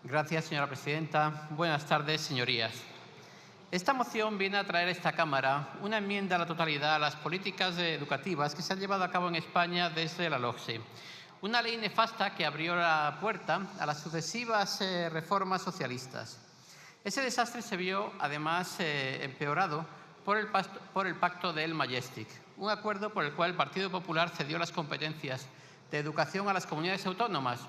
Gracias, señora presidenta. Buenas tardes, señorías. Esta moción viene a traer a esta Cámara una enmienda a la totalidad a las políticas educativas que se han llevado a cabo en España desde la LOGSE. Una ley nefasta que abrió la puerta a las sucesivas reformas socialistas. Ese desastre se vio, además, empeorado por el Pacto del Majestic, un acuerdo por el cual el Partido Popular cedió las competencias de educación a las comunidades autónomas.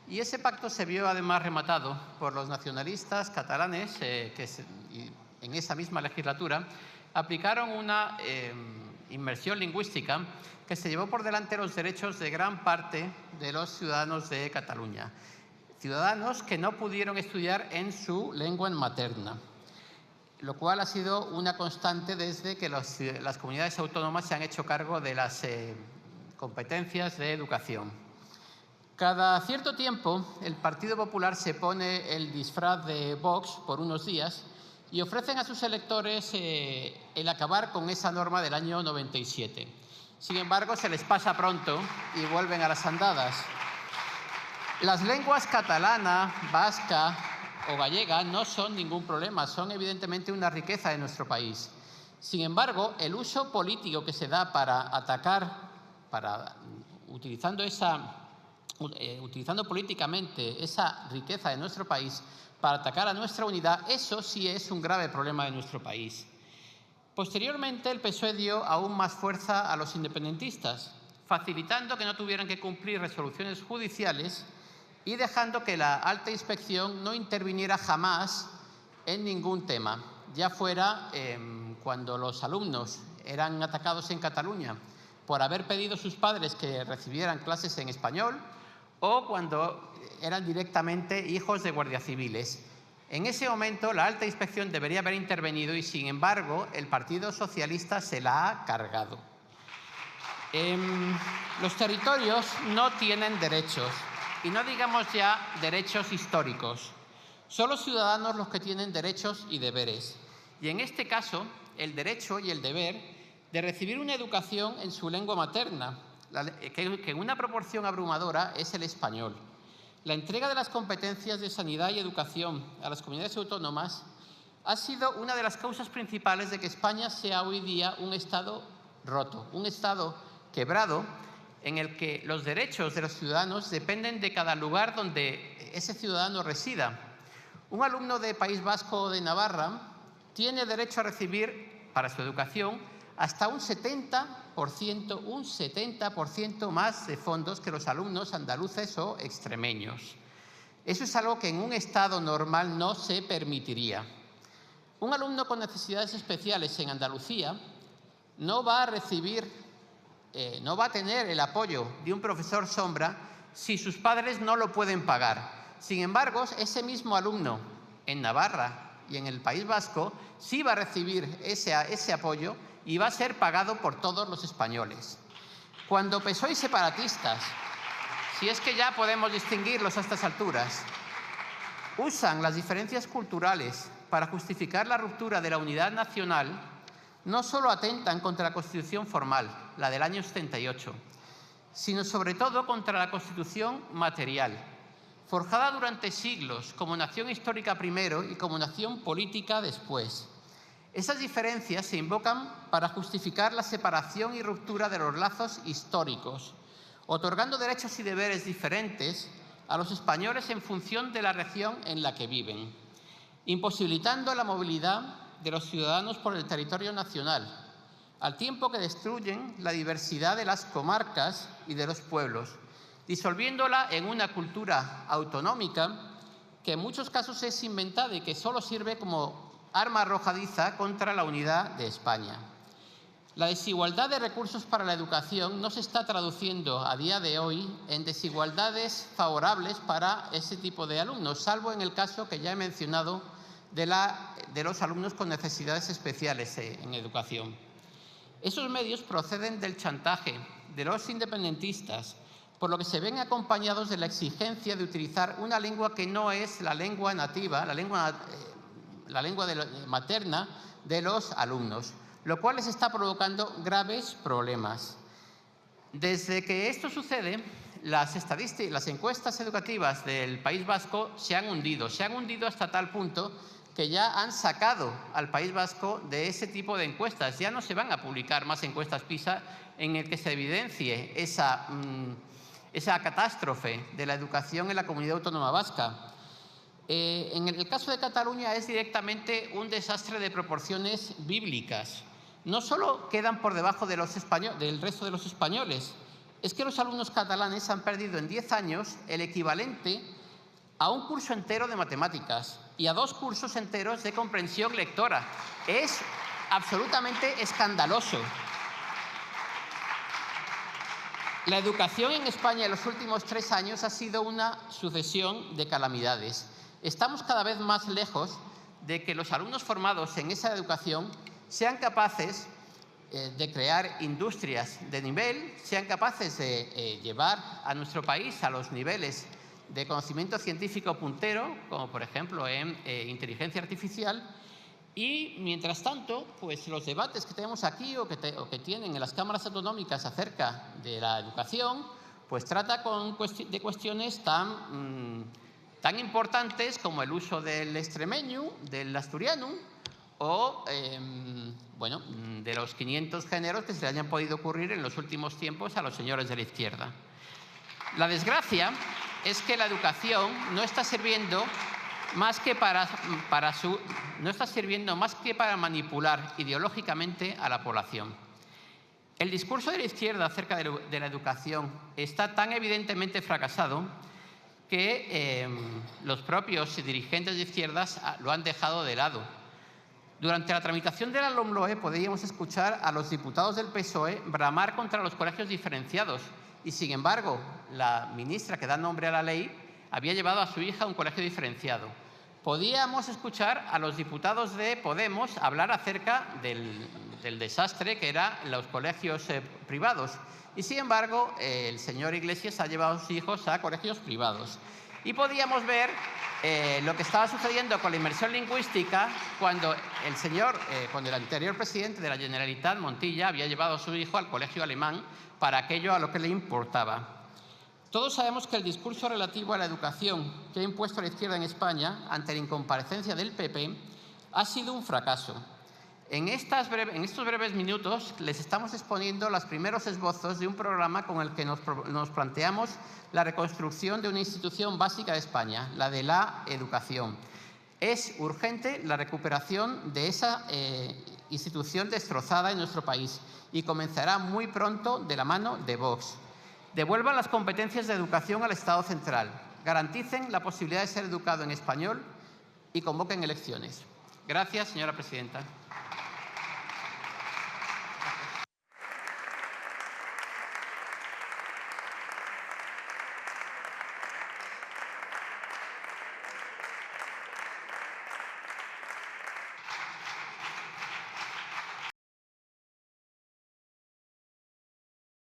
Y ese pacto se vio, además, rematado por los nacionalistas catalanes, en esa misma legislatura aplicaron una inmersión lingüística que se llevó por delante los derechos de gran parte de los ciudadanos de Cataluña. Ciudadanos que no pudieron estudiar en su lengua materna, lo cual ha sido una constante desde que las comunidades autónomas se han hecho cargo de las competencias de educación. Cada cierto tiempo, el Partido Popular se pone el disfraz de Vox por unos días y ofrecen a sus electores el acabar con esa norma del año 97. Sin embargo, se les pasa pronto y vuelven a las andadas. Las lenguas catalana, vasca o gallega no son ningún problema, son evidentemente una riqueza de nuestro país. Sin embargo, el uso político que se da para atacar, utilizando políticamente esa riqueza de nuestro país para atacar a nuestra unidad, eso sí es un grave problema de nuestro país. Posteriormente, el PSOE dio aún más fuerza a los independentistas, facilitando que no tuvieran que cumplir resoluciones judiciales y dejando que la alta inspección no interviniera jamás en ningún tema, ya fuera cuando los alumnos eran atacados en Cataluña por haber pedido a sus padres que recibieran clases en español o cuando eran directamente hijos de guardias civiles. En ese momento, la alta inspección debería haber intervenido y, sin embargo, el Partido Socialista se la ha cargado. Los territorios no tienen derechos, y no digamos ya derechos históricos. Son los ciudadanos los que tienen derechos y deberes. Y en este caso, el derecho y el deber de recibir una educación en su lengua materna, que en una proporción abrumadora es el español. La entrega de las competencias de sanidad y educación a las comunidades autónomas ha sido una de las causas principales de que España sea hoy día un Estado roto, un Estado quebrado, en el que los derechos de los ciudadanos dependen de cada lugar donde ese ciudadano resida. Un alumno de País Vasco o de Navarra tiene derecho a recibir para su educación hasta un 70% más de fondos que los alumnos andaluces o extremeños. Eso es algo que en un Estado normal no se permitiría. Un alumno con necesidades especiales en Andalucía no va a tener el apoyo de un profesor sombra si sus padres no lo pueden pagar. Sin embargo, ese mismo alumno en Navarra y en el País Vasco sí va a recibir ese apoyo y va a ser pagado por todos los españoles. Cuando PSOE y separatistas, si es que ya podemos distinguirlos a estas alturas, usan las diferencias culturales para justificar la ruptura de la unidad nacional, no solo atentan contra la Constitución formal, la del año 78, sino sobre todo contra la Constitución material, forjada durante siglos como nación histórica primero y como nación política después. Esas diferencias se invocan para justificar la separación y ruptura de los lazos históricos, otorgando derechos y deberes diferentes a los españoles en función de la región en la que viven, imposibilitando la movilidad de los ciudadanos por el territorio nacional, al tiempo que destruyen la diversidad de las comarcas y de los pueblos, disolviéndola en una cultura autonómica que en muchos casos es inventada y que solo sirve como arma arrojadiza contra la unidad de España. La desigualdad de recursos para la educación no se está traduciendo a día de hoy en desigualdades favorables para ese tipo de alumnos, salvo en el caso que ya he mencionado de los alumnos con necesidades especiales en educación. Esos medios proceden del chantaje de los independentistas, por lo que se ven acompañados de la exigencia de utilizar una lengua que no es la lengua nativa, la lengua materna de los alumnos, lo cual les está provocando graves problemas. Desde que esto sucede, las encuestas educativas del País Vasco se han hundido hasta tal punto que ya han sacado al País Vasco de ese tipo de encuestas. Ya no se van a publicar más encuestas PISA en el que se evidencie esa catástrofe de la educación en la comunidad autónoma vasca. En el caso de Cataluña es directamente un desastre de proporciones bíblicas. No solo quedan por debajo del resto de los españoles, es que los alumnos catalanes han perdido en 10 años el equivalente a un curso entero de matemáticas y a 2 cursos enteros de comprensión lectora. Es absolutamente escandaloso. La educación en España en los últimos 3 años ha sido una sucesión de calamidades. Estamos cada vez más lejos de que los alumnos formados en esa educación sean capaces de crear industrias de nivel, sean capaces de llevar a nuestro país a los niveles de conocimiento científico puntero, como por ejemplo en inteligencia artificial. Y mientras tanto, pues los debates que tenemos aquí o que tienen en las cámaras autonómicas acerca de la educación, pues trata de cuestiones tan importantes como el uso del extremeño, del asturiano o de los 500 géneros que se le hayan podido ocurrir en los últimos tiempos a los señores de la izquierda. La desgracia es que la educación no está sirviendo más que para manipular ideológicamente a la población. El discurso de la izquierda acerca de la educación está tan evidentemente fracasado que los propios dirigentes de izquierdas lo han dejado de lado. Durante la tramitación de la LOMLOE podíamos escuchar a los diputados del PSOE bramar contra los colegios diferenciados y, sin embargo, la ministra que da nombre a la ley había llevado a su hija a un colegio diferenciado. Podíamos escuchar a los diputados de Podemos hablar acerca del desastre que eran los colegios privados. Y, sin embargo, el señor Iglesias ha llevado a sus hijos a colegios privados. Y podíamos ver lo que estaba sucediendo con la inmersión lingüística cuando el anterior presidente de la Generalitat, Montilla, había llevado a su hijo al colegio alemán para aquello a lo que le importaba. Todos sabemos que el discurso relativo a la educación que ha impuesto la izquierda en España ante la incomparecencia del PP ha sido un fracaso. En estos breves minutos les estamos exponiendo los primeros esbozos de un programa con el que nos planteamos la reconstrucción de una institución básica de España, la de la educación. Es urgente la recuperación de esa institución destrozada en nuestro país y comenzará muy pronto de la mano de Vox. Devuelvan las competencias de educación al Estado central, garanticen la posibilidad de ser educado en español y convoquen elecciones. Gracias, señora presidenta.